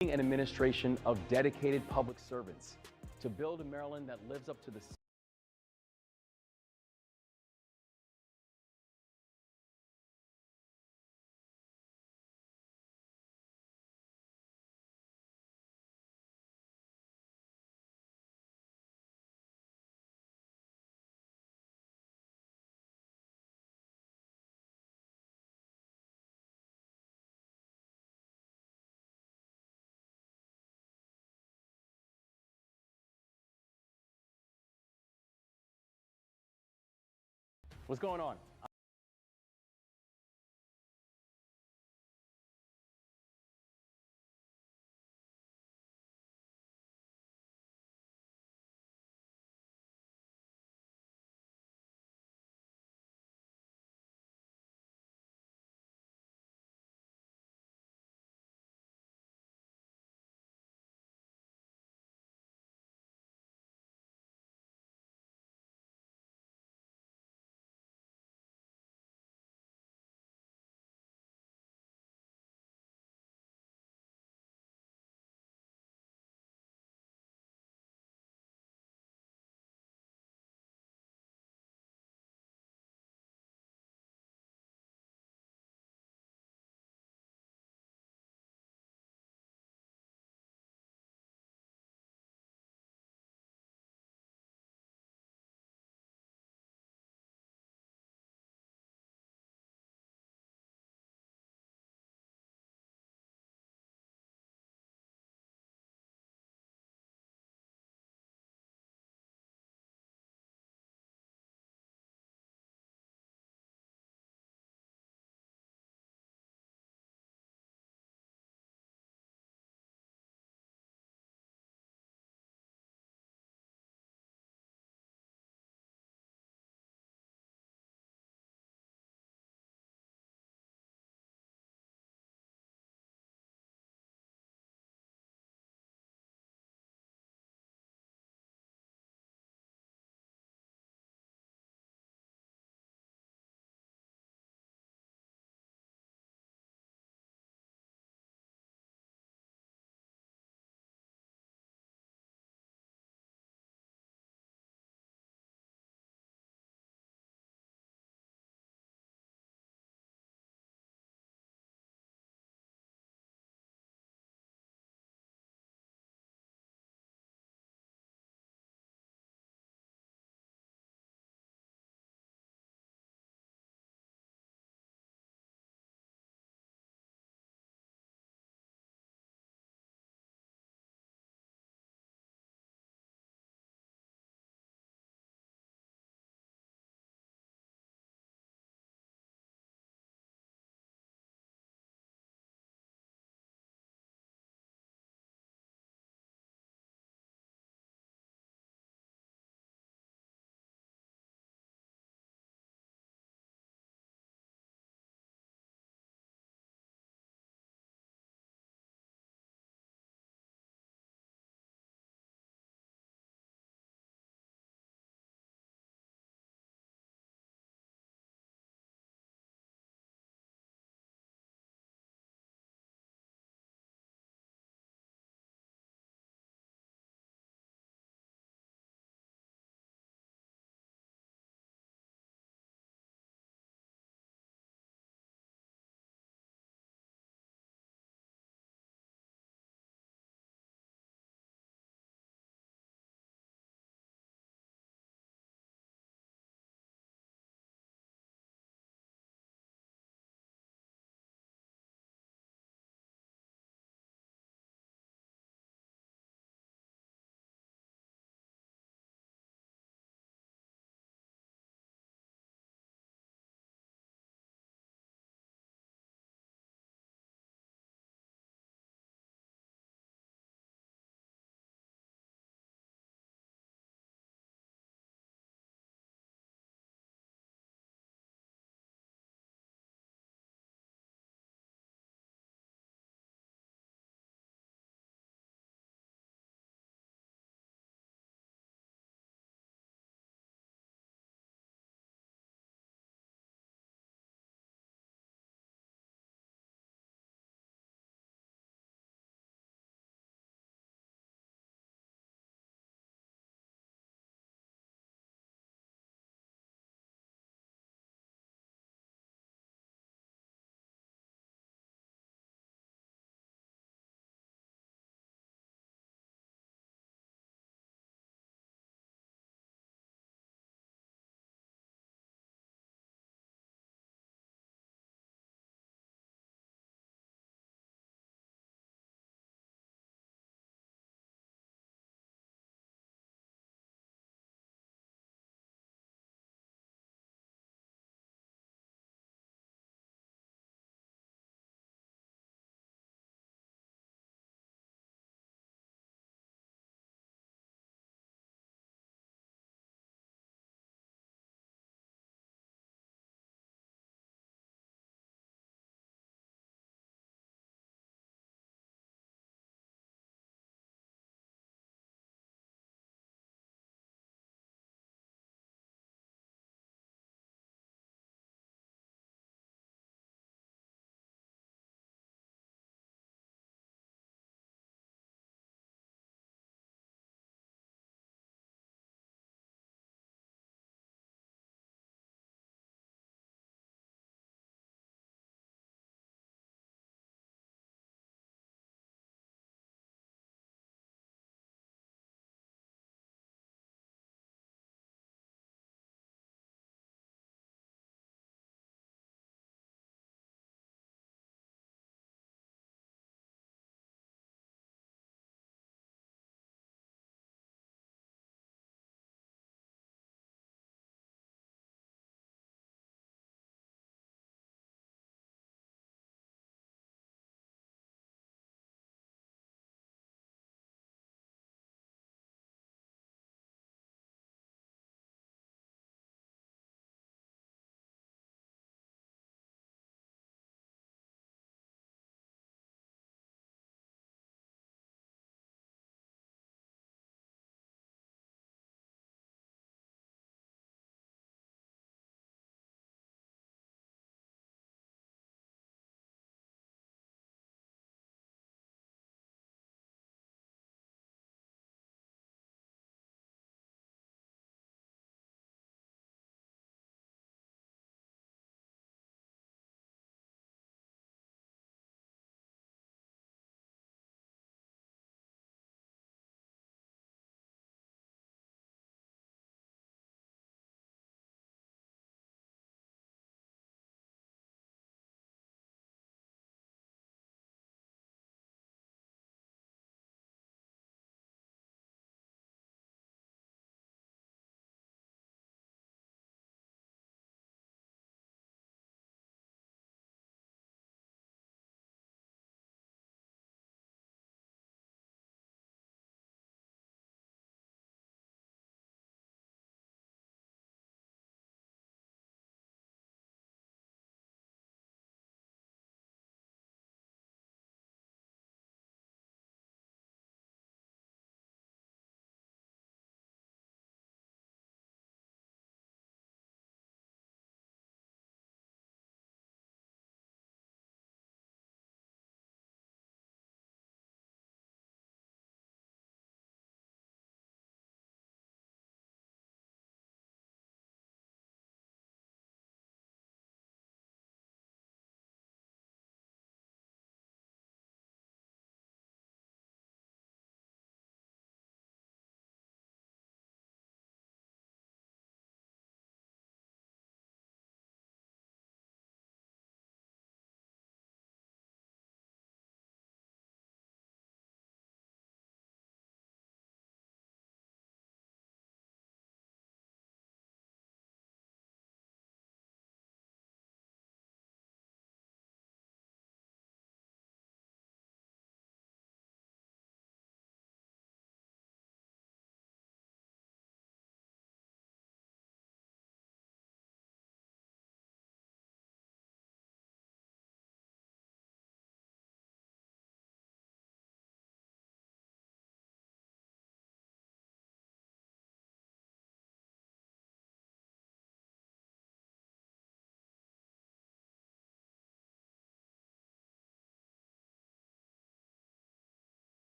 and administration of dedicated public servants to build a Maryland that lives up to the What's going on?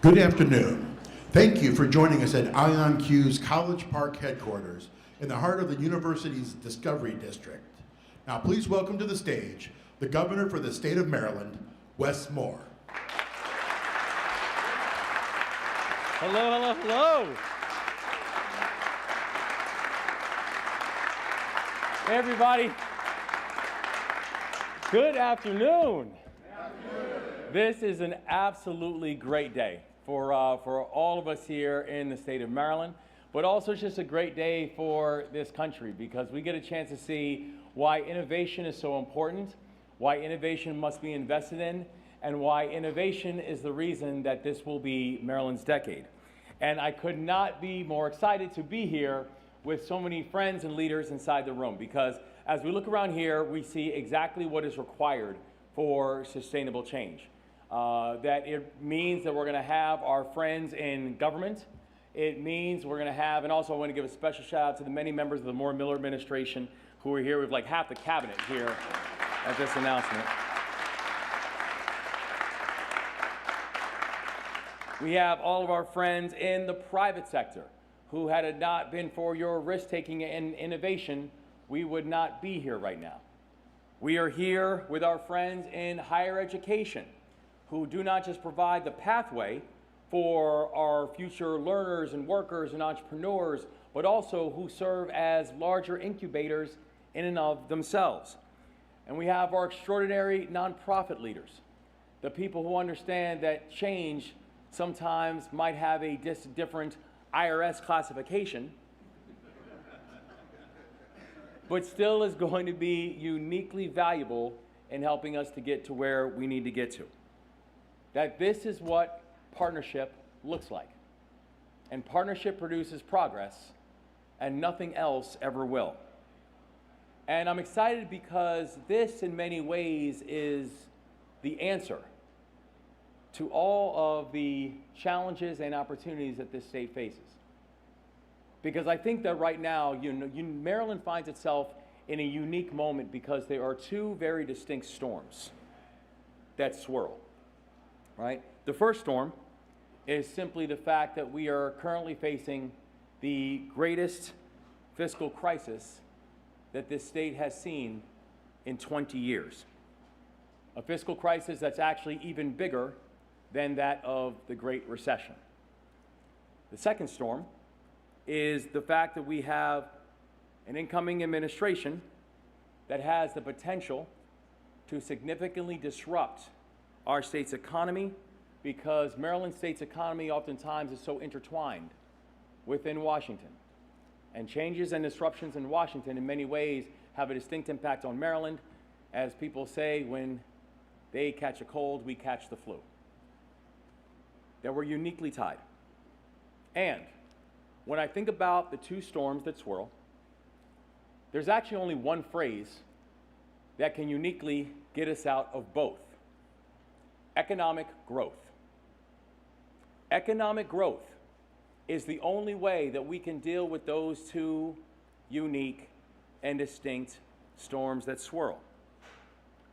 Good afternoon. Thank you for joining us at IonQ's College Park headquarters in the heart of the university's Discovery District. Now please welcome to the stage the Governor for the state of Maryland, Wes Moore. Hello, hello, hello. Hey, everybody. Good afternoon. This is an absolutely great day for all of us here in the state of Maryland, but also it's just a great day for this country because we get a chance to see why innovation is so important, why innovation must be invested in, and why innovation is the reason that this will be Maryland's decade. And I could not be more excited to be here with so many friends and leaders inside the room, because as we look around here, we see exactly what is required for sustainable change. That it means that we're going to have our friends in government. It means we're going to have, and also I want to give a special shout out to the many members of the Moore Miller administration who are here. We have like half the cabinet here at this announcement. We have all of our friends in the private sector who, had it not been for your risk-taking and innovation, we would not be here right now. We are here with our friends in higher education who do not just provide the pathway for our future learners and workers and entrepreneurs, but also who serve as larger incubators in and of themselves. And we have our extraordinary nonprofit leaders, the people who understand that change sometimes might have a different IRS classification, but still is going to be uniquely valuable in helping us to get to where we need to get to. That this is what partnership looks like. And partnership produces progress, and nothing else ever will. And I'm excited because this, in many ways, is the answer to all of the challenges and opportunities that this state faces. Because I think that right now, Maryland finds itself in a unique moment because there are two very distinct storms that swirl, right? The first storm is simply the fact that we are currently facing the greatest fiscal crisis that this state has seen in 20 years. A fiscal crisis that's actually even bigger than that of the Great Recession. The second storm is the fact that we have an incoming administration that has the potential to significantly disrupt our state's economy, because Maryland state's economy oftentimes is so intertwined within Washington. And changes and disruptions in Washington in many ways have a distinct impact on Maryland. As people say, when they catch a cold, we catch the flu. That we're uniquely tied. And when I think about the two storms that swirl, there's actually only one phrase that can uniquely get us out of both. Economic growth. Economic growth is the only way that we can deal with those two unique and distinct storms that swirl.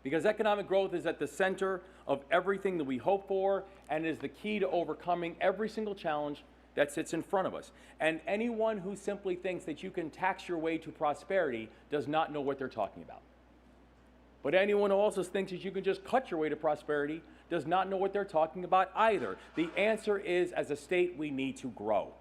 Because economic growth is at the center of everything that we hope for and is the key to overcoming every single challenge that sits in front of us. And anyone who simply thinks that you can tax your way to prosperity does not know what they're talking about. But anyone who also thinks that you can just cut your way to prosperity does not know what they're talking about either. The answer is, as a state, we need to grow.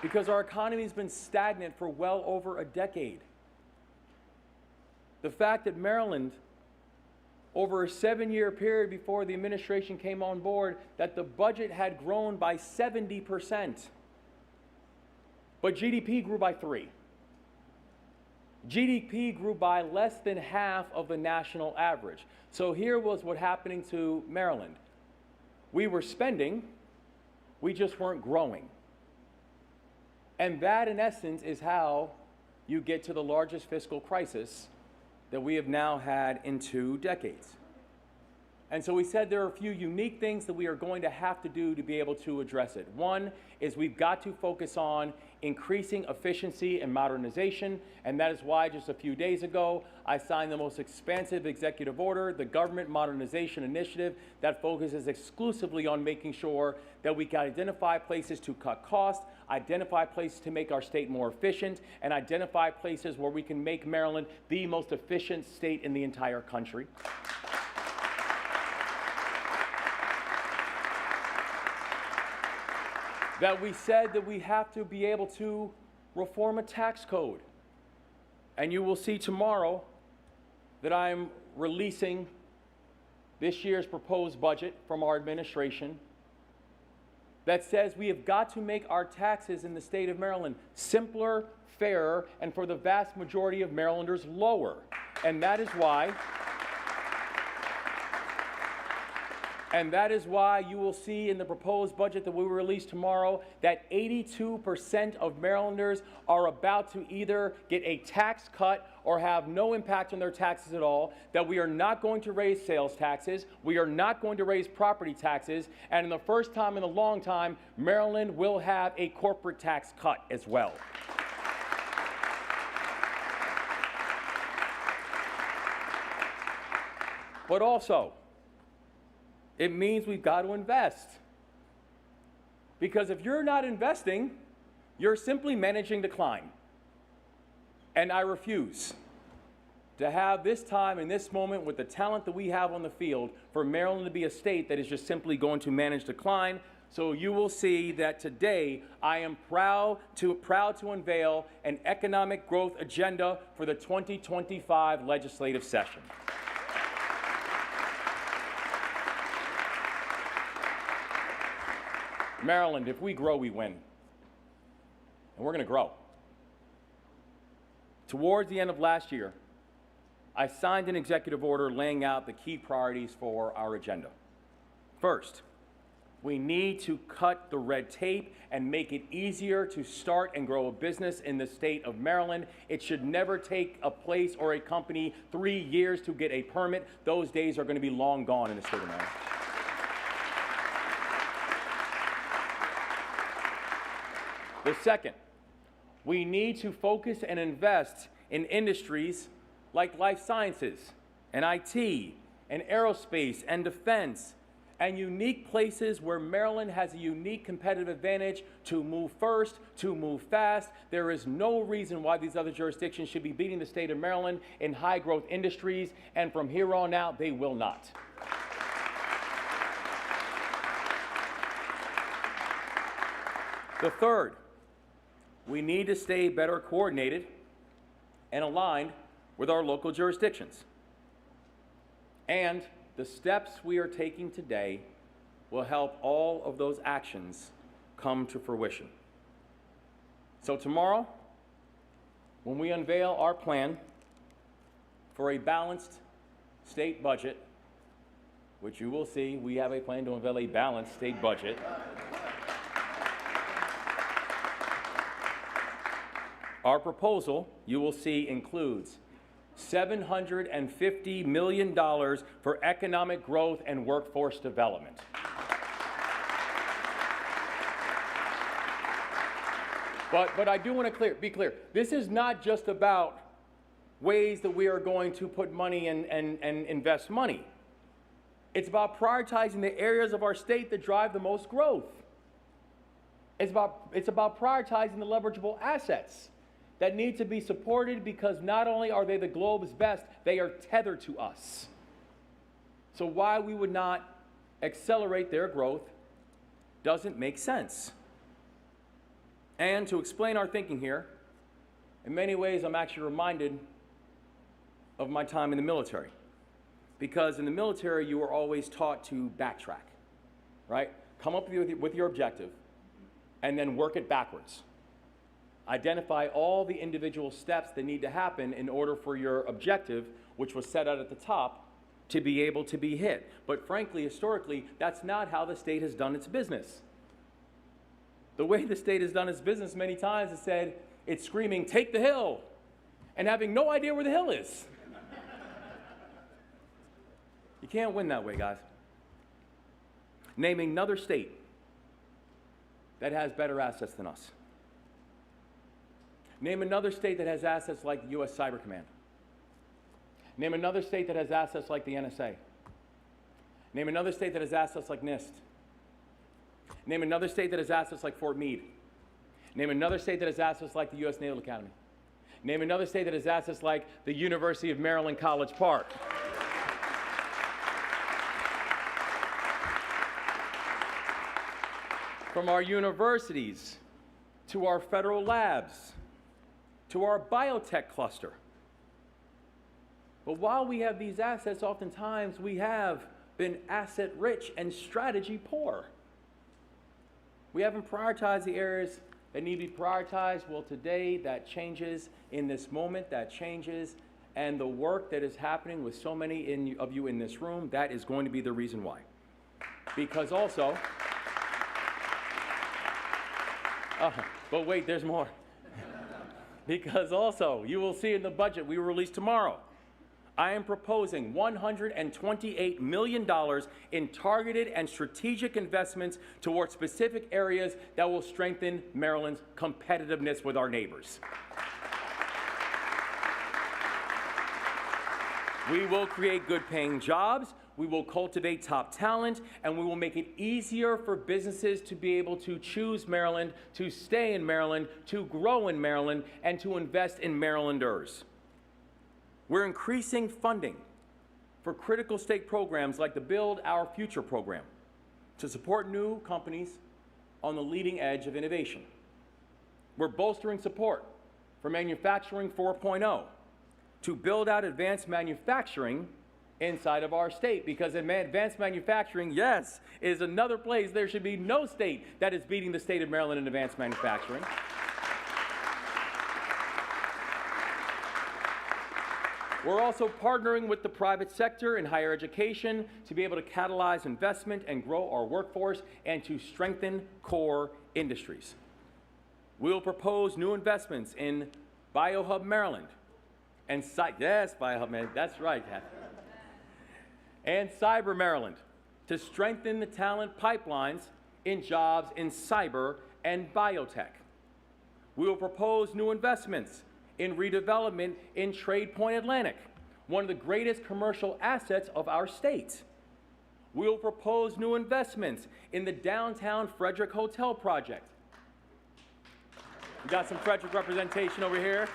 Because our economy has been stagnant for well over a decade. The fact that Maryland, over a 7-year period before the administration came on board, that the budget had grown by 70%, but GDP grew by 3%. GDP grew by less than half of the national average. So here was what happening to Maryland. We were spending, we just weren't growing. And that, in essence, is how you get to the largest fiscal crisis that we have now had in 2 decades. And so we said there are a few unique things that we are going to have to do to be able to address it. One is we've got to focus on increasing efficiency and modernization, and that is why just a few days ago I signed the most expansive executive order, the Government Modernization Initiative, that focuses exclusively on making sure that we can identify places to cut costs, identify places to make our state more efficient, and identify places where we can make Maryland the most efficient state in the entire country. That we said that we have to be able to reform a tax code. And you will see tomorrow that I'm releasing this year's proposed budget from our administration that says we have got to make our taxes in the state of Maryland simpler, fairer, and for the vast majority of Marylanders, lower. And that is why you will see in the proposed budget that we will release tomorrow that 82% of Marylanders are about to either get a tax cut or have no impact on their taxes at all, that we are not going to raise sales taxes, we are not going to raise property taxes, and in the first time in a long time, Maryland will have a corporate tax cut as well. But also, it means we've got to invest. Because if you're not investing, you're simply managing decline. And I refuse to have this time and this moment with the talent that we have on the field for Maryland to be a state that is just simply going to manage decline. So you will see that today I am proud to unveil an economic growth agenda for the 2025 legislative session. Maryland, if we grow, we win. And we're going to grow. Towards the end of last year, I signed an executive order laying out the key priorities for our agenda. First, we need to cut the red tape and make it easier to start and grow a business in the state of Maryland. It should never take a place or a company 3 years to get a permit. Those days are going to be long gone in the state of Maryland. The second, we need to focus and invest in industries like life sciences and IT and aerospace and defense and unique places where Maryland has a unique competitive advantage to move first, to move fast. There is no reason why these other jurisdictions should be beating the state of Maryland in high growth industries, and from here on out, they will not. The third, we need to stay better coordinated and aligned with our local jurisdictions. And the steps we are taking today will help all of those actions come to fruition. So tomorrow, when we unveil our plan for a balanced state budget, which you will see, we have a plan to unveil a balanced state budget. Our proposal, you will see, includes $750 million for economic growth and workforce development. But I do want to be clear. This is not just about ways that we are going to put money and invest money. It's about prioritizing the areas of our state that drive the most growth. It's about prioritizing the leverageable assets that need to be supported, because not only are they the globe's best, they are tethered to us. So why we would not accelerate their growth doesn't make sense. And to explain our thinking here, in many ways I'm actually reminded of my time in the military. Because in the military you are always taught to backtrack, right? Come up with your objective and then work it backwards. Identify all the individual steps that need to happen in order for your objective, which was set out at the top, to be able to be hit. But frankly, historically, that's not how the state has done its business. The way the state has done its business many times is said, it's screaming, take the hill, and having no idea where the hill is. You can't win that way, guys. Name another state that has better assets than us. Name another state that has assets like the U.S. Cyber Command. Name another state that has assets like the NSA. Name another state that has assets like NIST. Name another state that has assets like Fort Meade. Name another state that has assets like the U.S. Naval Academy. Name another state that has assets like the University of Maryland, College Park. From our universities, to our federal labs, to our biotech cluster. But while we have these assets, oftentimes we have been asset rich and strategy poor. We haven't prioritized the areas that need to be prioritized. Well, today that changes. In this moment, that changes. And the work that is happening with so many of you in this room, that is going to be the reason why. Because also, but wait, there's more. Because also, you will see in the budget we will release tomorrow, I am proposing $128 million in targeted and strategic investments towards specific areas that will strengthen Maryland's competitiveness with our neighbors. We will create good-paying jobs, we will cultivate top talent, and we will make it easier for businesses to be able to choose Maryland, to stay in Maryland, to grow in Maryland, and to invest in Marylanders. We're increasing funding for critical state programs like the Build Our Future program to support new companies on the leading edge of innovation. We're bolstering support for Manufacturing 4.0 to build out advanced manufacturing inside of our state, because advanced manufacturing, yes, is another place. There should be no state that is beating the state of Maryland in advanced manufacturing. We're also partnering with the private sector in higher education to be able to catalyze investment and grow our workforce and to strengthen core industries. We'll propose new investments in BioHub Maryland and yes, BioHub Maryland, that's right, Kathy. And Cyber Maryland to strengthen the talent pipelines in jobs in cyber and biotech. We will propose new investments in redevelopment in Trade Point Atlantic, one of the greatest commercial assets of our state. We will propose new investments in the downtown Frederick Hotel project. We got some Frederick representation over here.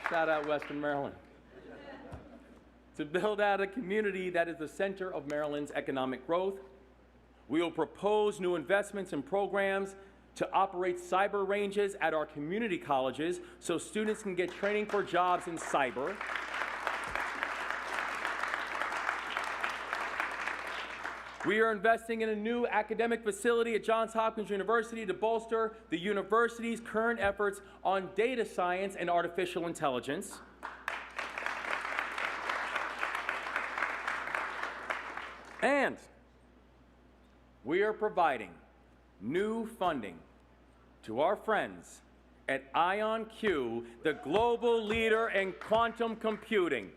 Shout out Western Maryland. To build out a community that is the center of Maryland's economic growth. We will propose new investments and programs to operate cyber ranges at our community colleges so students can get training for jobs in cyber. We are investing in a new academic facility at Johns Hopkins University to bolster the university's current efforts on data science and artificial intelligence. And we are providing new funding to our friends at IonQ, the global leader in quantum computing.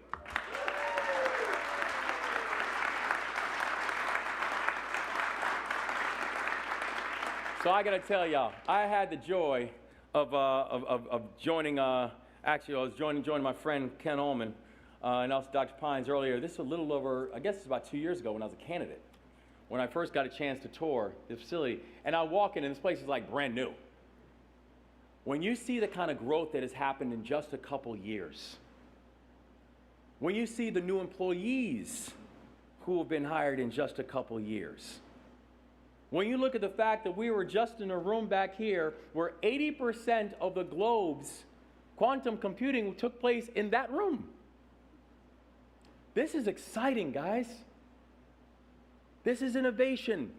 So I gotta tell y'all, I had the joy of joining, actually I was joining my friend Ken Ullman and also Dr. Pines earlier. This was a little over, I guess it's about 2 years ago when I was a candidate, when I first got a chance to tour the facility. And I walk in and this place is like brand new. When you see the kind of growth that has happened in just a couple years, when you see the new employees who have been hired in just a couple years, when you look at the fact that we were just in a room back here where 80% of the globe's quantum computing took place in that room. This is exciting, guys. This is innovation.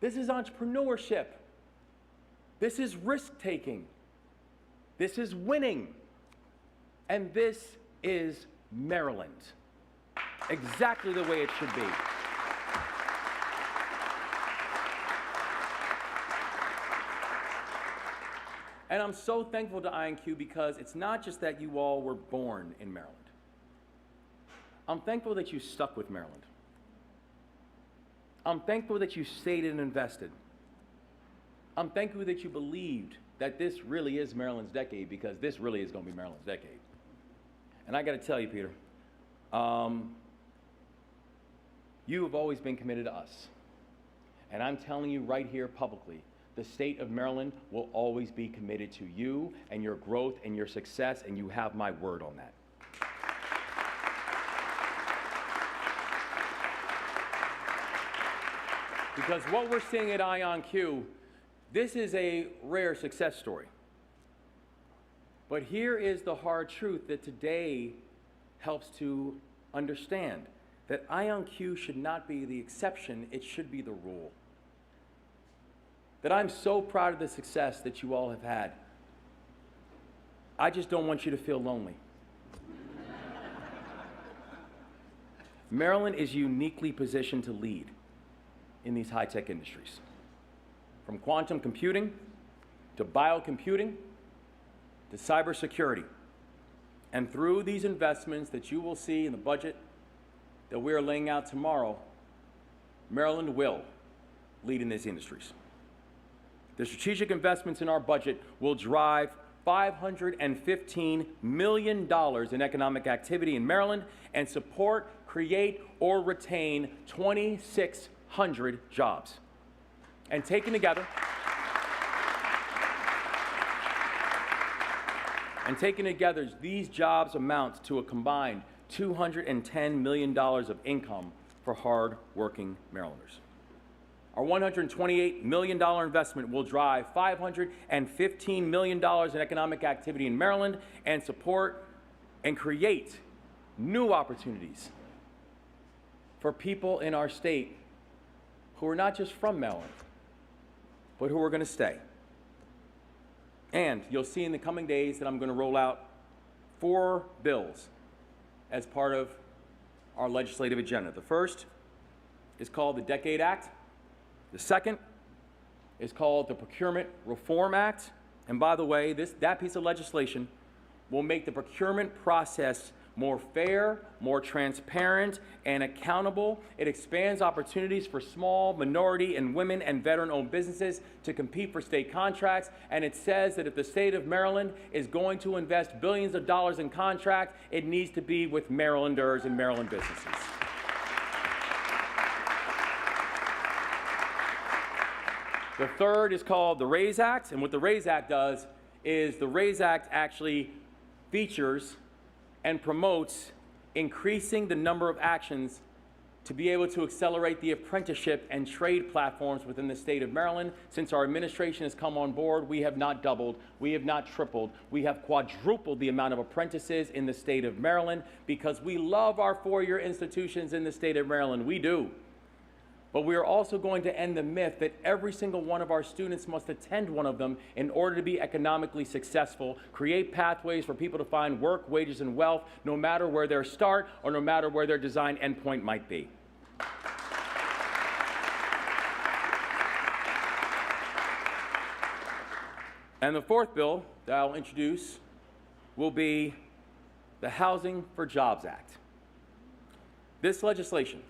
This is entrepreneurship. This is risk-taking. This is winning. And this is Maryland. Exactly the way it should be. And I'm so thankful to IonQ because it's not just that you all were born in Maryland. I'm thankful that you stuck with Maryland. I'm thankful that you stayed and invested. I'm thankful that you believed that this really is Maryland's decade, because this really is going to be Maryland's decade. And I got to tell you, Peter, you have always been committed to us. And I'm telling you right here publicly, the state of Maryland will always be committed to you and your growth and your success, and you have my word on that. Because what we're seeing at IonQ, this is a rare success story. But here is the hard truth that today helps to understand, that IonQ should not be the exception, it should be the rule. That I'm so proud of the success that you all have had. I just don't want you to feel lonely. Maryland is uniquely positioned to lead in these high-tech industries. From quantum computing, to biocomputing, to cybersecurity. And through these investments that you will see in the budget that we are laying out tomorrow, Maryland will lead in these industries. The strategic investments in our budget will drive $515 million in economic activity in Maryland and support, create, or retain 2,600 jobs. And taken together, these jobs amount to a combined $210 million of income for hard-working Marylanders. Our $128 million investment will drive $515 million in economic activity in Maryland and support and create new opportunities for people in our state who are not just from Maryland, but who are going to stay. And you'll see in the coming days that I'm going to roll out 4 bills as part of our legislative agenda. The first is called the Decade Act. The second is called the Procurement Reform Act. And by the way, that piece of legislation will make the procurement process more fair, more transparent, and accountable. It expands opportunities for small, minority, and women and veteran-owned businesses to compete for state contracts. And it says that if the state of Maryland is going to invest billions of dollars in contracts, it needs to be with Marylanders and Maryland businesses. The third is called the RAISE Act, and what the RAISE Act does is the RAISE Act actually features and promotes increasing the number of actions to be able to accelerate the apprenticeship and trade platforms within the state of Maryland. Since our administration has come on board, we have not doubled, we have not tripled, we have quadrupled the amount of apprentices in the state of Maryland, because we love our four-year institutions in the state of Maryland. We do. But we are also going to end the myth that every single one of our students must attend one of them in order to be economically successful, create pathways for people to find work, wages, and wealth, no matter where their start or no matter where their design endpoint might be. And the fourth bill that I'll introduce will be the Housing for Jobs Act. This legislation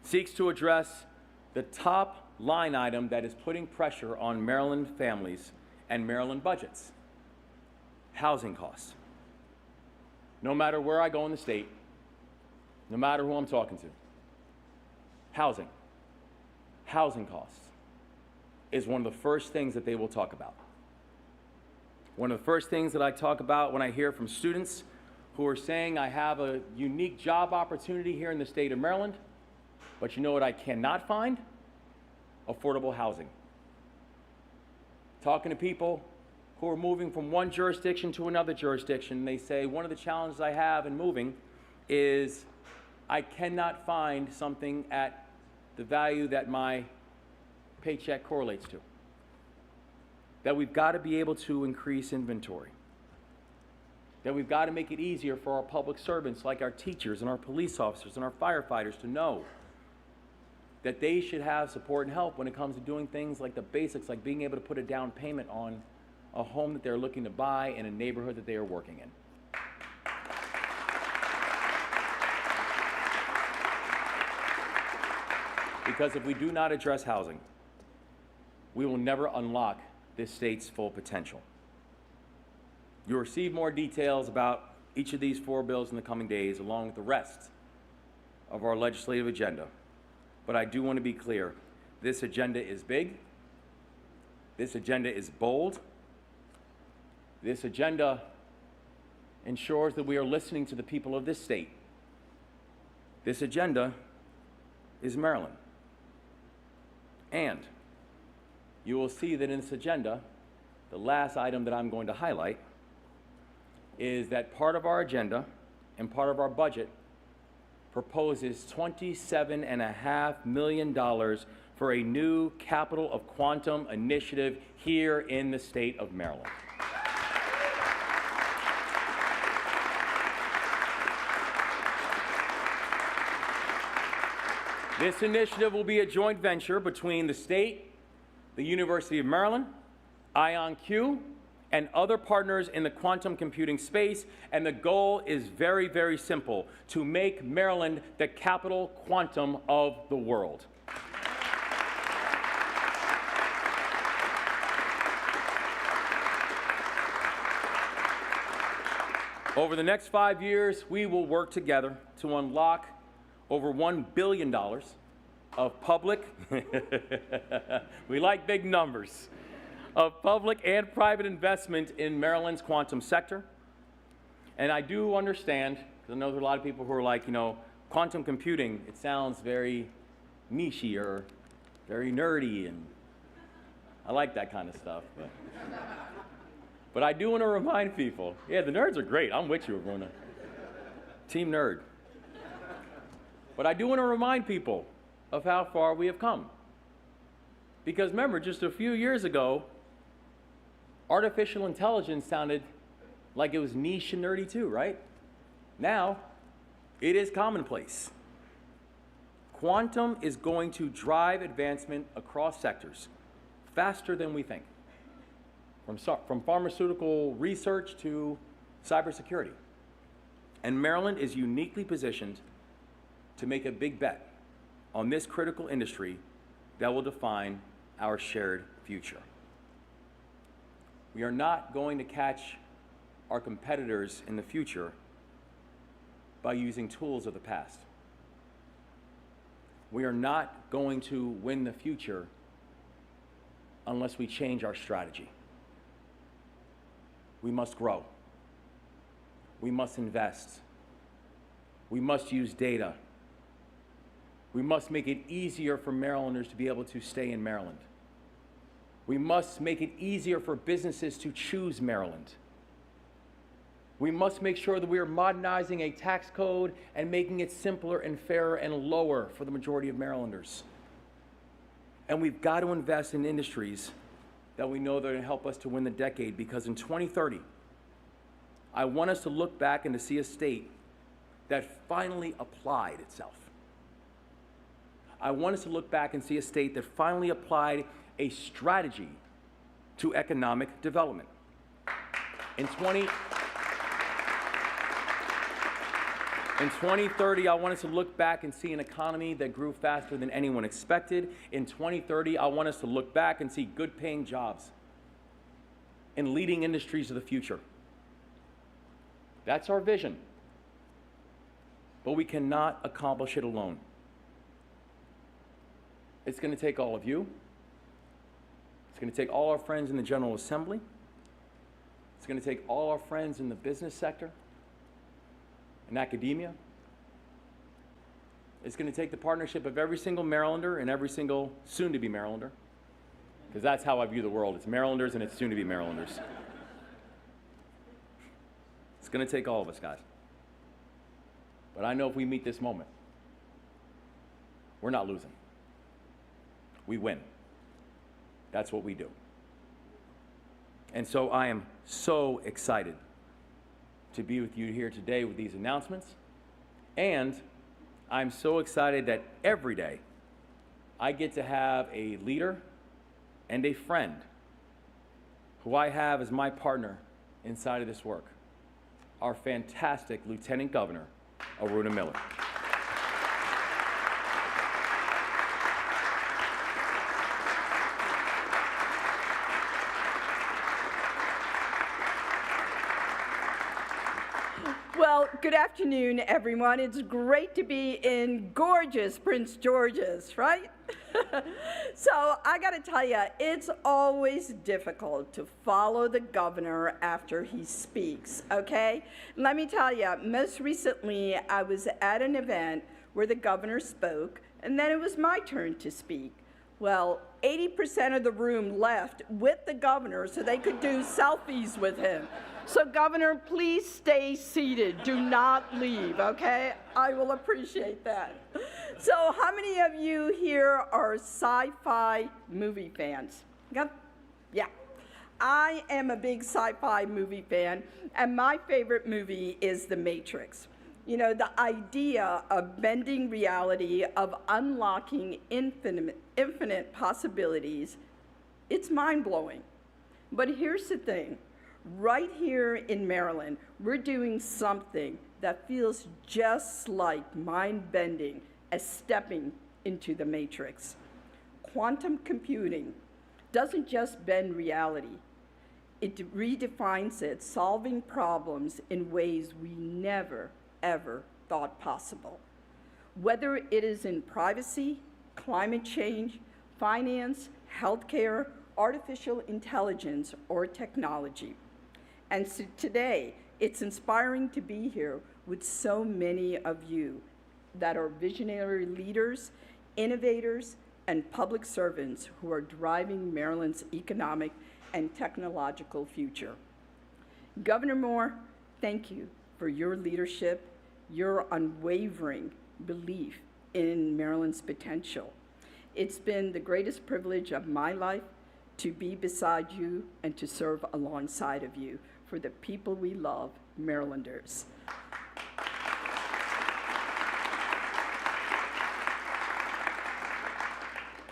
seeks to address the top line item that is putting pressure on Maryland families and Maryland budgets: housing costs. No matter where I go in the state, no matter who I'm talking to, housing costs is one of the first things that they will talk about. One of the first things that I talk about when I hear from students who are saying, I have a unique job opportunity here in the state of Maryland, but you know what I cannot find? Affordable housing. Talking to people who are moving from one jurisdiction to another jurisdiction, they say, one of the challenges I have in moving is I cannot find something at the value that my paycheck correlates to. That we've got to be able to increase inventory. That we've got to make it easier for our public servants, like our teachers and our police officers and our firefighters, to know that they should have support and help when it comes to doing things like the basics, like being able to put a down payment on a home that they're looking to buy in a neighborhood that they are working in. Because if we do not address housing, we will never unlock this state's full potential. You'll receive more details about each of these 4 bills in the coming days, along with the rest of our legislative agenda. But I do want to be clear, this agenda is big, this agenda is bold, this agenda ensures that we are listening to the people of this state. This agenda is Maryland. And you will see that in this agenda, the last item that I'm going to highlight is that part of our agenda and part of our budget proposes $27.5 million for a new Capital of Quantum initiative here in the state of Maryland. This initiative will be a joint venture between the state, the University of Maryland, IonQ, and other partners in the quantum computing space, and the goal is very, very simple: to make Maryland the capital quantum of the world. Over the next 5 years, we will work together to unlock over $1 billion of public, we like big numbers, of public and private investment in Maryland's quantum sector. And I do understand, because I know there are a lot of people who are like, quantum computing, it sounds very niche-y or very nerdy, and I like that kind of stuff. But I do want to remind people, yeah, the nerds are great. I'm with you, Bruna. Team nerd. But I do want to remind people of how far we have come. Because remember, just a few years ago, artificial intelligence sounded like it was niche and nerdy too, right? Now, it is commonplace. Quantum is going to drive advancement across sectors faster than we think, from pharmaceutical research to cybersecurity. And Maryland is uniquely positioned to make a big bet on this critical industry that will define our shared future. We are not going to catch our competitors in the future by using tools of the past. We are not going to win the future unless we change our strategy. We must grow. We must invest. We must use data. We must make it easier for Marylanders to be able to stay in Maryland. We must make it easier for businesses to choose Maryland. We must make sure that we are modernizing a tax code and making it simpler and fairer and lower for the majority of Marylanders. And we've got to invest in industries that we know that are going to help us to win the decade, because in 2030, I want us to look back and to see a state that finally applied itself. I want us to look back and see a state that finally applied a strategy to economic development. In 2030, I want us to look back and see an economy that grew faster than anyone expected. In 2030, I want us to look back and see good-paying jobs in leading industries of the future. That's our vision. But we cannot accomplish it alone. It's going to take all of you. It's going to take all our friends in the General Assembly. It's going to take all our friends in the business sector, in academia. It's going to take the partnership of every single Marylander and every single soon-to-be Marylander, because that's how I view the world. It's Marylanders and it's soon-to-be Marylanders. It's going to take all of us, guys. But I know if we meet this moment, we're not losing. We win. That's what we do. And so I am so excited to be with you here today with these announcements. And I'm so excited that every day I get to have a leader and a friend who I have as my partner inside of this work, our fantastic Lieutenant Governor, Aruna Miller. Well, good afternoon, everyone. It's great to be in gorgeous Prince George's, right? So I got to tell you, it's always difficult to follow the governor after he speaks, okay? Let me tell you, most recently I was at an event where the governor spoke, and then it was my turn to speak. Well, 80% of the room left with the governor so they could do selfies with him. So, Governor, please stay seated. Do not leave, okay? I will appreciate that. So, how many of you here are sci-fi movie fans? Yep. Yeah. I am a big sci-fi movie fan, and my favorite movie is The Matrix. You know, the idea of bending reality, of unlocking infinite possibilities, it's mind-blowing. But here's the thing. Right here in Maryland, we're doing something that feels just like mind-bending as stepping into the matrix. Quantum computing doesn't just bend reality. It redefines it, solving problems in ways we never, ever thought possible. Whether it is in privacy, climate change, finance, healthcare, artificial intelligence, or technology. And so today, it's inspiring to be here with so many of you that are visionary leaders, innovators, and public servants who are driving Maryland's economic and technological future. Governor Moore, thank you for your leadership, your unwavering belief in Maryland's potential. It's been the greatest privilege of my life to be beside you and to serve alongside of you for the people we love, Marylanders.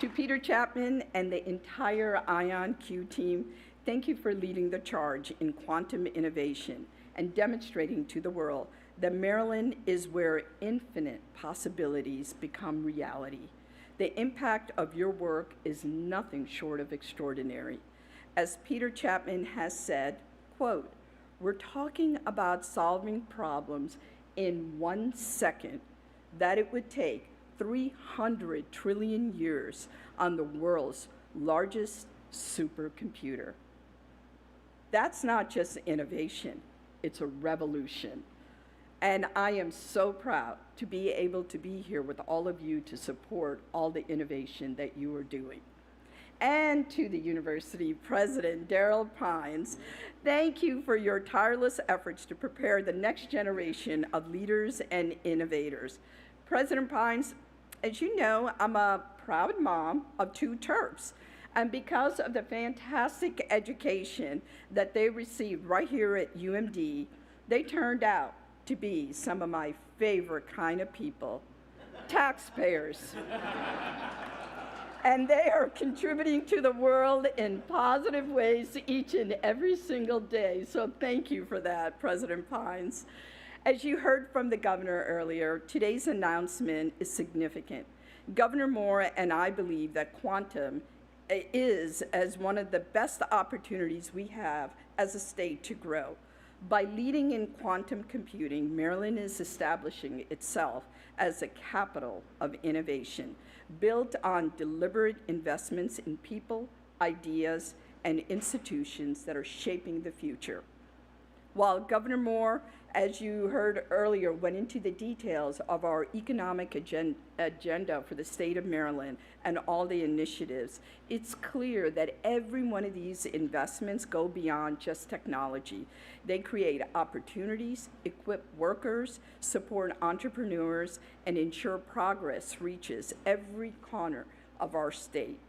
To Peter Chapman and the entire IonQ team, thank you for leading the charge in quantum innovation and demonstrating to the world that Maryland is where infinite possibilities become reality. The impact of your work is nothing short of extraordinary. As Peter Chapman has said, quote, "We're talking about solving problems in 1 second that it would take 300 trillion years on the world's largest supercomputer." That's not just innovation, it's a revolution. And I am so proud to be able to be here with all of you to support all the innovation that you are doing. And to the University President, Daryl Pines, thank you for your tireless efforts to prepare the next generation of leaders and innovators. President Pines, as you know, I'm a proud mom of 2 Terps. And because of the fantastic education that they received right here at UMD, they turned out to be some of my favorite kind of people, taxpayers. And they are contributing to the world in positive ways each and every single day. So thank you for that, President Pines. As you heard from the governor earlier, today's announcement is significant. Governor Moore and I believe that quantum is as one of the best opportunities we have as a state to grow. By leading in quantum computing, Maryland is establishing itself as a capital of innovation, built on deliberate investments in people, ideas, and institutions that are shaping the future. While Governor Moore, as you heard earlier, went into the details of our economic agenda for the state of Maryland and all the initiatives, it's clear that every one of these investments go beyond just technology. They create opportunities, equip workers, support entrepreneurs, and ensure progress reaches every corner of our state.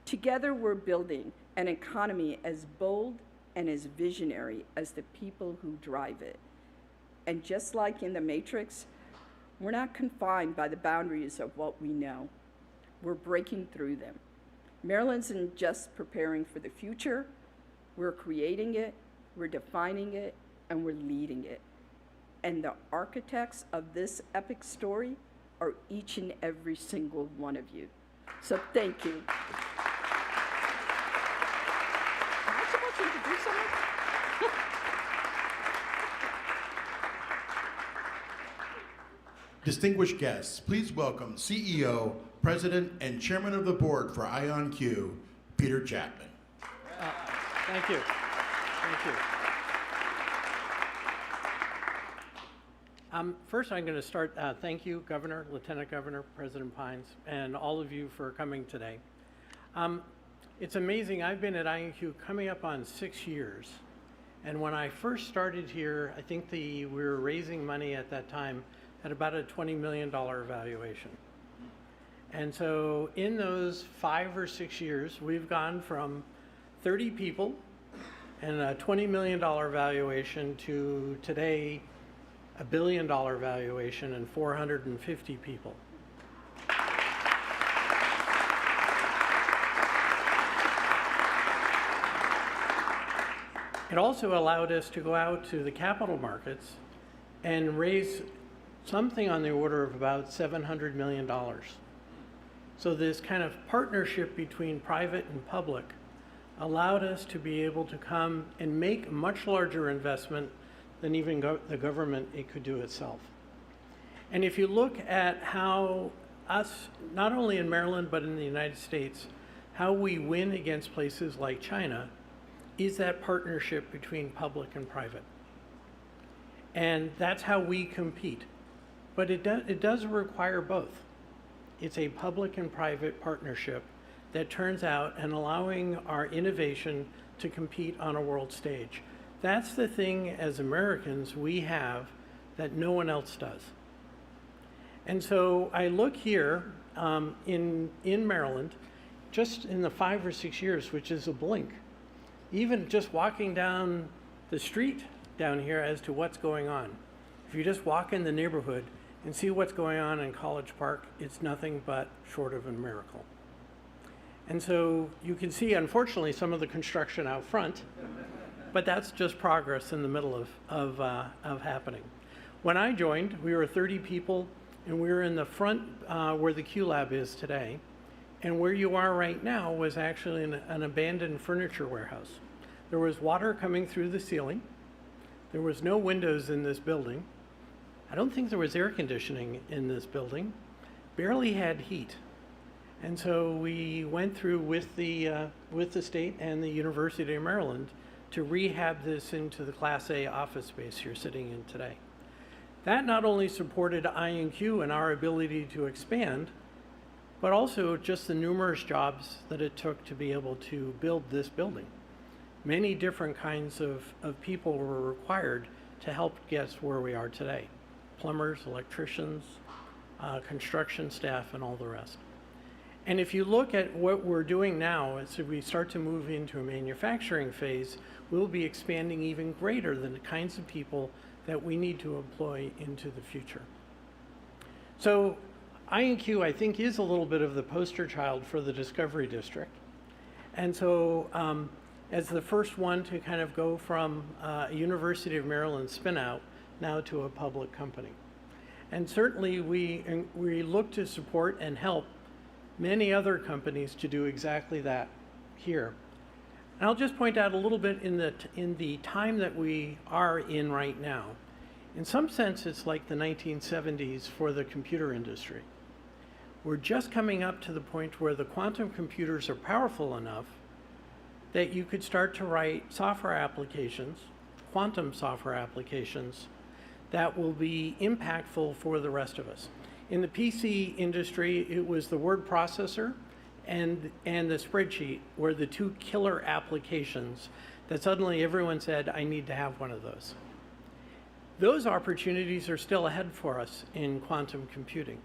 Together, we're building an economy as bold and as visionary as the people who drive it. And just like in the Matrix, we're not confined by the boundaries of what we know. We're breaking through them. Maryland's isn't just preparing for the future, we're creating it, we're defining it, and we're leading it. And the architects of this epic story are each and every single one of you. So thank you. Am I supposed to introduce someone? Distinguished guests, please welcome CEO, President, and Chairman of the Board for IonQ, Peter Chapman. Thank you. Thank you. First, I'm going to start. Thank you, Governor, Lieutenant Governor, President Pines, and all of you for coming today. It's amazing. I've been at IonQ coming up on 6 years. And when I first started here, I think we were raising money at that time at about a $20 million valuation. And so in those 5 or 6 years, we've gone from 30 people and a $20 million valuation to today, $1 billion valuation and 450 people. It also allowed us to go out to the capital markets and raise something on the order of about $700 million. So this kind of partnership between private and public allowed us to be able to come and make a much larger investment than even the government could do itself. And if you look at how us, not only in Maryland, but in the United States, how we win against places like China is that partnership between public and private. And that's how we compete. But it does require both. It's a public and private partnership that turns out and allowing our innovation to compete on a world stage. That's the thing as Americans we have that no one else does. And so I look here in Maryland, just in the 5 or 6 years, which is a blink, even just walking down the street down here as to what's going on. If you just walk in the neighborhood and see what's going on in College Park, it's nothing but short of a miracle. And so you can see, unfortunately, some of the construction out front, but that's just progress in the middle of happening. When I joined, we were 30 people, and we were in the front where the Q Lab is today. And where you are right now was actually an abandoned furniture warehouse. There was water coming through the ceiling. There was no windows in this building. I don't think there was air conditioning in this building. Barely had heat. And so we went through with the state and the University of Maryland to rehab this into the Class A office space you're sitting in today. That not only supported IonQ and our ability to expand, but also just the numerous jobs that it took to be able to build this building. Many different kinds of people were required to help get us where we are today. Plumbers, electricians, construction staff, and all the rest. And if you look at what we're doing now, as we start to move into a manufacturing phase, we'll be expanding even greater than the kinds of people that we need to employ into the future. So IonQ, I think, is a little bit of the poster child for the Discovery District. And so as the first one to kind of go from a University of Maryland spin-out now to a public company. And certainly we look to support and help many other companies to do exactly that here. And I'll just point out a little bit in the time that we are in right now. In some sense, it's like the 1970s for the computer industry. We're just coming up to the point where the quantum computers are powerful enough that you could start to write software applications, quantum software applications, that will be impactful for the rest of us. In the PC industry, it was the word processor and the spreadsheet were the two killer applications that suddenly everyone said, I need to have one of those. Those opportunities are still ahead for us in quantum computing.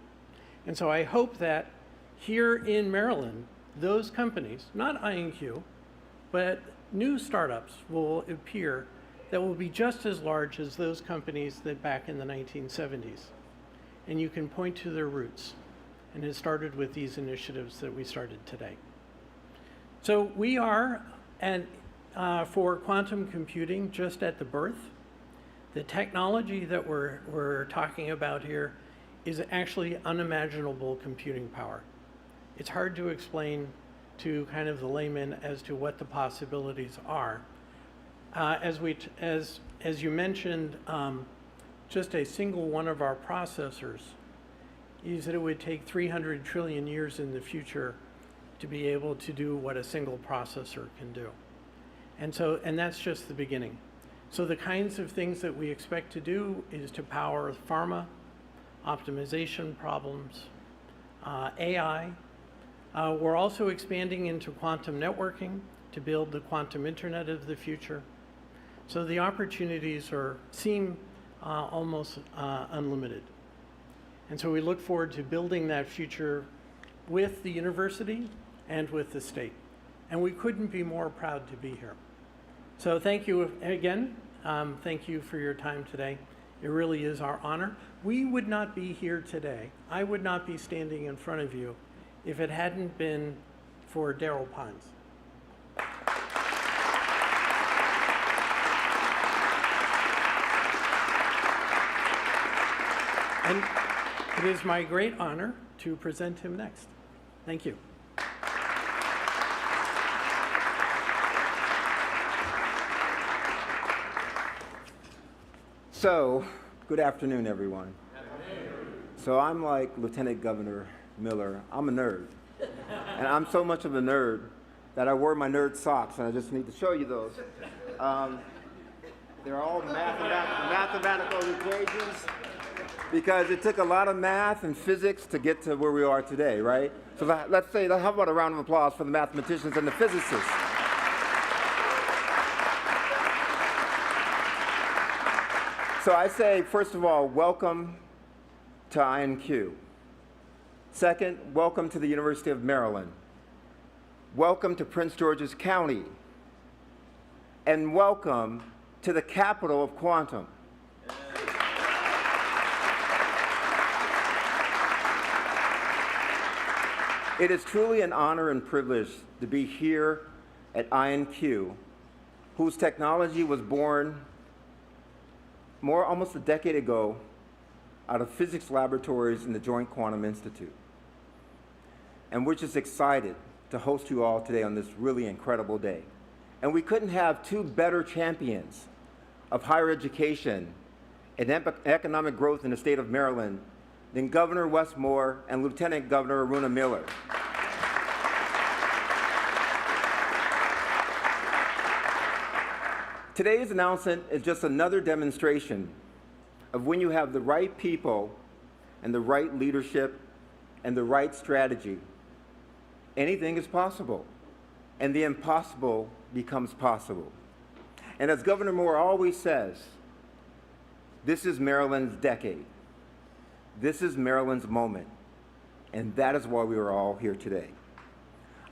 And so I hope that here in Maryland, those companies, not IonQ, but new startups will appear that will be just as large as those companies that back in the 1970s. And you can point to their roots. And it started with these initiatives that we started today. So we are, for quantum computing, just at the birth. The technology that we're talking about here is actually unimaginable computing power. It's hard to explain to kind of the layman as to what the possibilities are. As you mentioned, just a single one of our processors is that it would take 300 trillion years in the future to be able to do what a single processor can do. And that's just the beginning. So the kinds of things that we expect to do is to power pharma, optimization problems, AI. We're also expanding into quantum networking to build the quantum internet of the future. So the opportunities seem almost unlimited. And so we look forward to building that future with the university and with the state. And we couldn't be more proud to be here. So thank you again. Thank you for your time today. It really is our honor. We would not be here today. I would not be standing in front of you if it hadn't been for Daryl Pines. And it is my great honor to present him next. Thank you. So, good afternoon, everyone. So I'm like Lieutenant Governor Miller. I'm a nerd. And I'm so much of a nerd that I wore my nerd socks, and I just need to show you those. They're all mathematical equations, because it took a lot of math and physics to get to where we are today, right? So let's say, how about a round of applause for the mathematicians and the physicists? So I say, first of all, welcome to IonQ. Second, welcome to the University of Maryland. Welcome to Prince George's County. And welcome to the capital of quantum. It is truly an honor and privilege to be here at IonQ, whose technology was born almost a decade ago out of physics laboratories in the Joint Quantum Institute. And we're just excited to host you all today on this really incredible day. And we couldn't have two better champions of higher education and economic growth in the state of Maryland than Governor Wes Moore and Lieutenant Governor Aruna Miller. Today's announcement is just another demonstration of when you have the right people and the right leadership and the right strategy, anything is possible, and the impossible becomes possible. And as Governor Moore always says, this is Maryland's decade. This is Maryland's moment, and that is why we are all here today.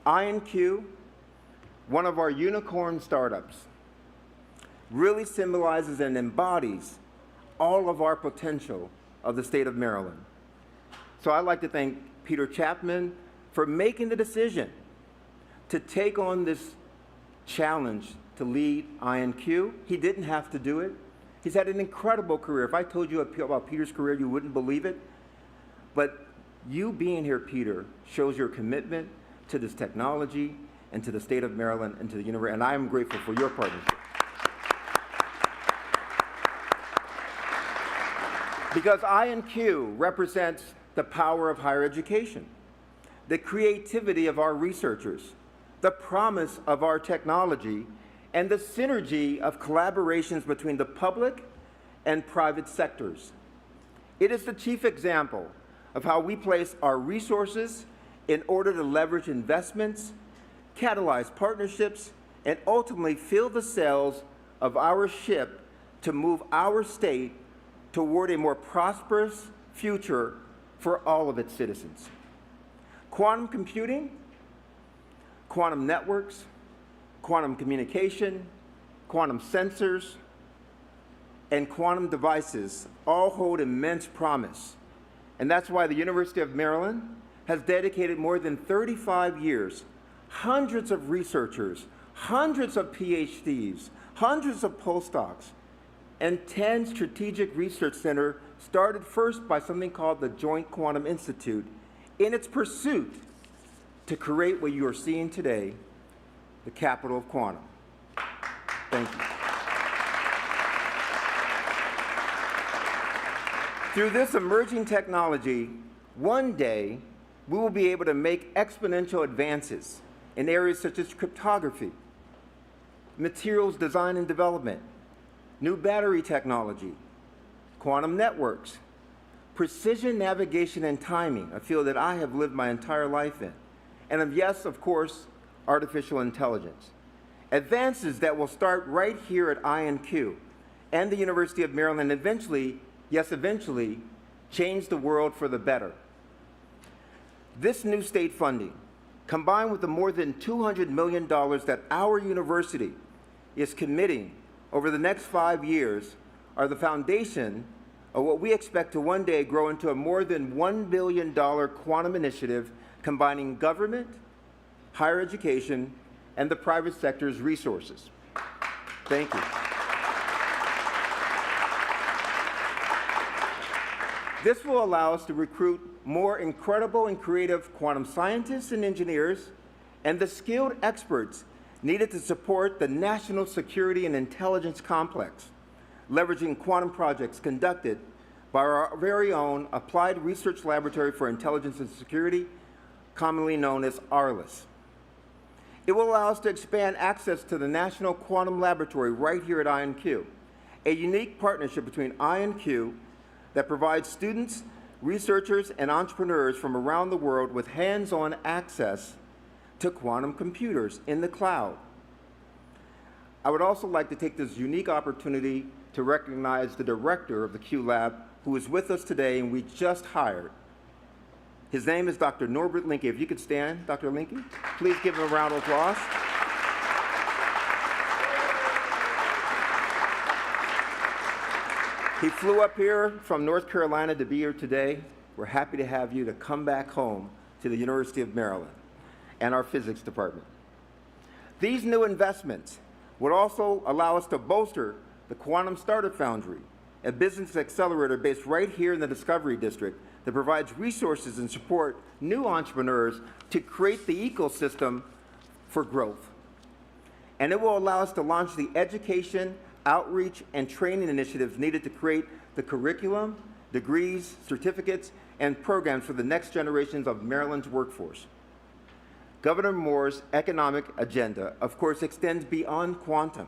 IonQ, one of our unicorn startups, really symbolizes and embodies all of our potential of the state of Maryland. So I'd like to thank Peter Chapman for making the decision to take on this challenge to lead IonQ. He didn't have to do it. He's had an incredible career. If I told you about Peter's career, you wouldn't believe it. But you being here, Peter, shows your commitment to this technology and to the state of Maryland and to the university, and I am grateful for your partnership. Because IonQ represents the power of higher education, the creativity of our researchers, the promise of our technology, and the synergy of collaborations between the public and private sectors. It is the chief example of how we place our resources in order to leverage investments, catalyze partnerships, and ultimately fill the sails of our ship to move our state toward a more prosperous future for all of its citizens. Quantum computing, quantum networks, quantum communication, quantum sensors, and quantum devices all hold immense promise. And that's why the University of Maryland has dedicated more than 35 years, hundreds of researchers, hundreds of PhDs, hundreds of postdocs, and 10 strategic research centers started first by something called the Joint Quantum Institute in its pursuit to create what you are seeing today, the capital of quantum. Thank you. Through this emerging technology, One day, we will be able to make exponential advances in areas such as cryptography, materials design and development, new battery technology, quantum networks, precision navigation and timing, a field that I have lived my entire life in, and yes, of course, artificial intelligence. Advances that will start right here at IonQ and the University of Maryland, eventually, yes, eventually, change the world for the better. This new state funding, combined with the more than $200 million that our university is committing over the next 5 years, are the foundation of what we expect to one day grow into a more than $1 billion quantum initiative combining government, higher education, and the private sector's resources. Thank you. This will allow us to recruit more incredible and creative quantum scientists and engineers and the skilled experts needed to support the national security and intelligence complex, leveraging quantum projects conducted by our very own Applied Research Laboratory for Intelligence and Security, commonly known as ARLIS. It will allow us to expand access to the National Quantum Laboratory right here at IonQ, a unique partnership between IonQ that provides students, researchers, and entrepreneurs from around the world with hands-on access to quantum computers in the cloud. I would also like to take this unique opportunity to recognize the director of the Q Lab, who is with us today and we just hired. His name is Dr. Norbert Linke. If you could stand, Dr. Linke, please give him a round of applause. He flew up here from North Carolina to be here today. We're happy to have you to come back home to the University of Maryland and our physics department. These new investments would also allow us to bolster the Quantum Startup Foundry, a business accelerator based right here in the Discovery District that provides resources and support new entrepreneurs to create the ecosystem for growth. And it will allow us to launch the education, outreach, and training initiatives needed to create the curriculum, degrees, certificates, and programs for the next generations of Maryland's workforce. Governor Moore's economic agenda, of course, extends beyond quantum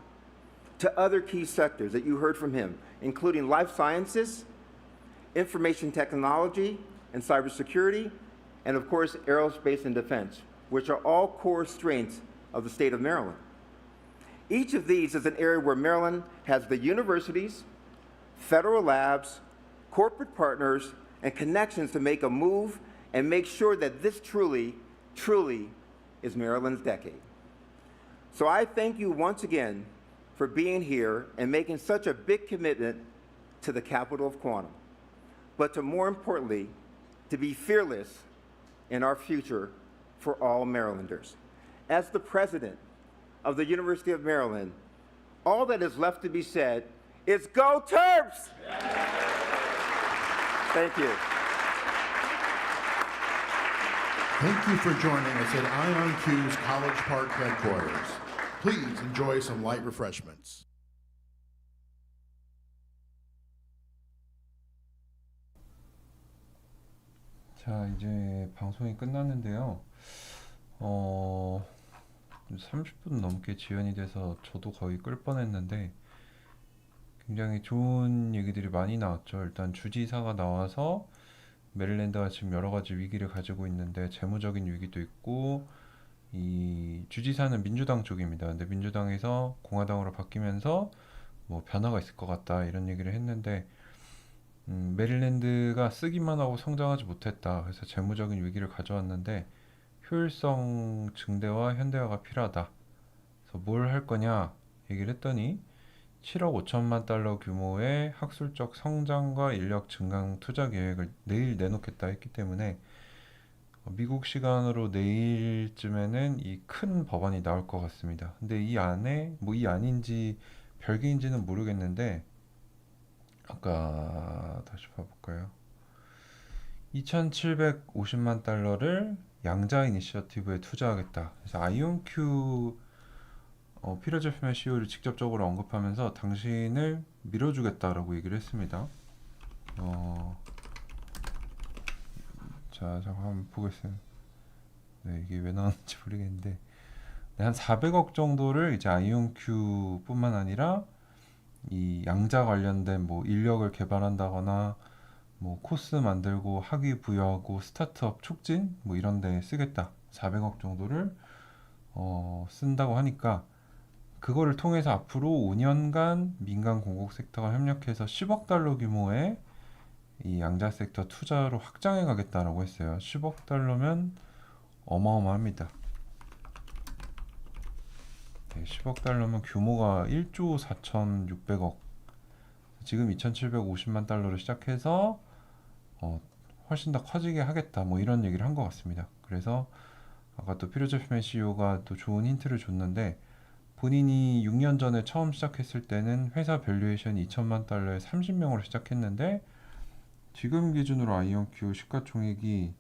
to other key sectors that you heard from him, including life sciences, information technology, and cybersecurity, and of course, aerospace and defense, which are all core strengths of the state of Maryland. Each of these is an area where Maryland has the universities, federal labs, corporate partners, and connections to make a move and make sure that this truly is Maryland's decade. So I thank you once again for being here and making such a big commitment to the capital of quantum, but to more importantly, to be fearless in our future for all Marylanders. As the president of the University of Maryland, all that is left to be said is go Terps! Thank you. Thank you for joining us at IonQ's College Park headquarters. Please enjoy some light refreshments. 자, 이제 방송이 끝났는데요. 30분 넘게 지연이 돼서 저도 거의 끌 뻔했는데 굉장히 좋은 얘기들이 많이 나왔죠. 일단 주지사가 나와서 메릴랜드가 지금 여러 가지 위기를 가지고 있는데 재무적인 위기도 있고, 이 주지사는 민주당 쪽입니다. 근데 민주당에서 공화당으로 바뀌면서 뭐 변화가 있을 것 같다 이런 얘기를 했는데, 메릴랜드가 쓰기만 하고 성장하지 못했다. 그래서 재무적인 위기를 가져왔는데 효율성 증대와 현대화가 필요하다. 그래서 뭘 할 거냐 얘기를 했더니 7억 5천만 달러 규모의 학술적 성장과 인력 증강 투자 계획을 내일 내놓겠다 했기 때문에 미국 시간으로 내일쯤에는 이 큰 법안이 나올 것 같습니다. 근데 이 안에 뭐 이 안인지 별개인지는 모르겠는데, 아까 다시 봐볼까요? 2,750만 달러를 양자 이니셔티브에 투자하겠다. 그래서 아이온큐 필요제품의 CEO를 직접적으로 언급하면서 당신을 밀어주겠다라고 얘기를 했습니다. 자, 잠깐 한번 보겠습니다. 네, 이게 왜 나왔는지 모르겠는데, 네, 한 400억 정도를 이제 아이온큐뿐만 아니라 이 양자 관련된 뭐 인력을 개발한다거나 뭐 코스 만들고 학위 부여하고 스타트업 촉진 뭐 이런 데 쓰겠다. 400억 정도를 쓴다고 하니까 그거를 통해서 앞으로 5년간 민간 공공 섹터가 협력해서 10억 달러 규모의 이 양자 섹터 투자로 확장해 가겠다라고 했어요. 10억 달러면 어마어마합니다. 네, 10억 달러면 규모가 1조 4,600억. 지금 2,750만 달러로 시작해서 훨씬 더 커지게 하겠다. 뭐 이런 얘기를 한 것 같습니다. 그래서 아까 또 피로제프맨 CEO가 또 좋은 힌트를 줬는데, 본인이 6년 전에 처음 시작했을 때는 회사 밸류에이션이 2천만 달러에 30명으로 시작했는데 지금 기준으로 아이온큐 시가총액이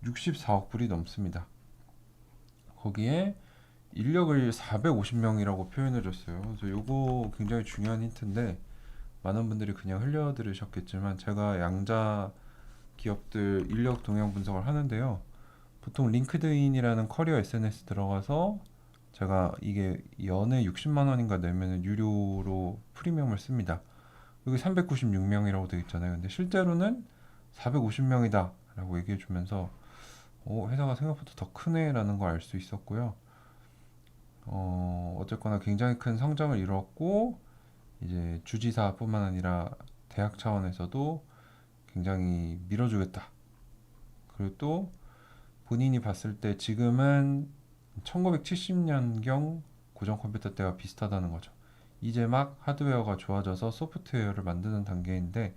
64억 불이 넘습니다. 거기에 인력을 450명이라고 표현해 줬어요. 그래서 요거 굉장히 중요한 힌트인데 많은 분들이 그냥 흘려들으셨겠지만, 제가 양자 기업들 인력 동향 분석을 하는데요. 보통 링크드인이라는 커리어 SNS 들어가서 제가 이게 연에 60만 원인가 내면은 유료로 프리미엄을 씁니다. 여기 396명이라고 되어 있잖아요. 근데 실제로는 450명이다 라고 얘기해 주면서 회사가 생각보다 더 크네라는 걸 알 수 있었고요. 어쨌거나 굉장히 큰 성장을 이루었고, 이제 주지사뿐만 아니라 대학 차원에서도 굉장히 밀어주겠다. 그리고 또 본인이 봤을 때 지금은 1970년경 고전 컴퓨터 때와 비슷하다는 거죠. 이제 막 하드웨어가 좋아져서 소프트웨어를 만드는 단계인데,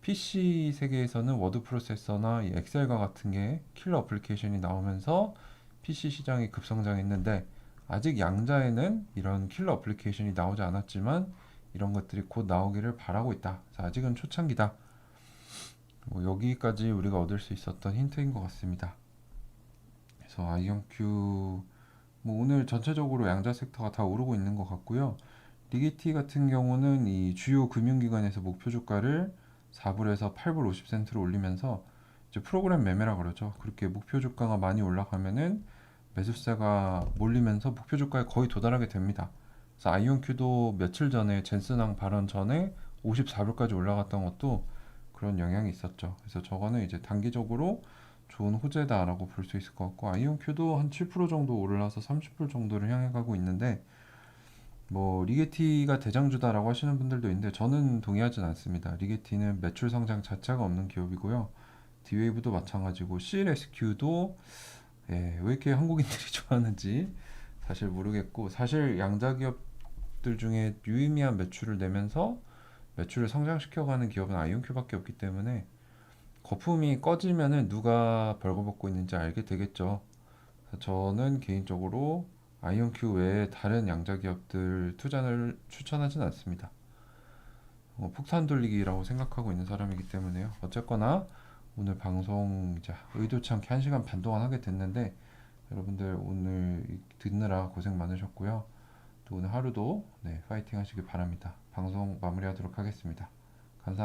PC 세계에서는 워드 프로세서나 이 엑셀과 같은 게 킬러 어플리케이션이 나오면서 PC 시장이 급성장했는데, 아직 양자에는 이런 킬러 어플리케이션이 나오지 않았지만 이런 것들이 곧 나오기를 바라고 있다. 아직은 초창기다. 뭐 여기까지 우리가 얻을 수 있었던 힌트인 것 같습니다. 그래서 아이온큐 뭐 오늘 전체적으로 양자 섹터가 다 오르고 있는 것 같고요. 리게티 같은 경우는 이 주요 금융기관에서 목표 주가를 4불에서 8불 50센트로 올리면서 이제 프로그램 매매라 그러죠. 그렇게 목표 주가가 많이 올라가면은 매수세가 몰리면서 목표 주가에 거의 도달하게 됩니다. 그래서 아이온큐도 며칠 전에 젠슨왕 발언 전에 54불까지 올라갔던 것도 그런 영향이 있었죠. 그래서 저거는 이제 단기적으로 좋은 호재다라고 볼 수 있을 것 같고, 아이온큐도 한 7% 정도 올라서 30불 정도를 향해 가고 있는데, 뭐 리게티가 대장주다라고 하시는 분들도 있는데 저는 동의하진 않습니다. 리게티는 매출 성장 자체가 없는 기업이고요. 디웨이브도 마찬가지고 CLSQ도 왜 이렇게 한국인들이 좋아하는지 사실 모르겠고, 사실 양자 기업들 중에 유의미한 매출을 내면서 매출을 성장시켜가는 기업은 아이온큐밖에 없기 때문에 거품이 꺼지면은 누가 벌거벗고 있는지 알게 되겠죠. 그래서 저는 개인적으로 아이온큐 외에 다른 양자 기업들 투자를 추천하진 않습니다. 폭탄 돌리기라고 생각하고 있는 사람이기 때문에요. 어쨌거나 오늘 방송 이제 의도치 않게 1시간 반 동안 하게 됐는데, 여러분들 오늘 듣느라 고생 많으셨고요. 또 오늘 하루도 파이팅 하시길 바랍니다. 방송 마무리하도록 하겠습니다.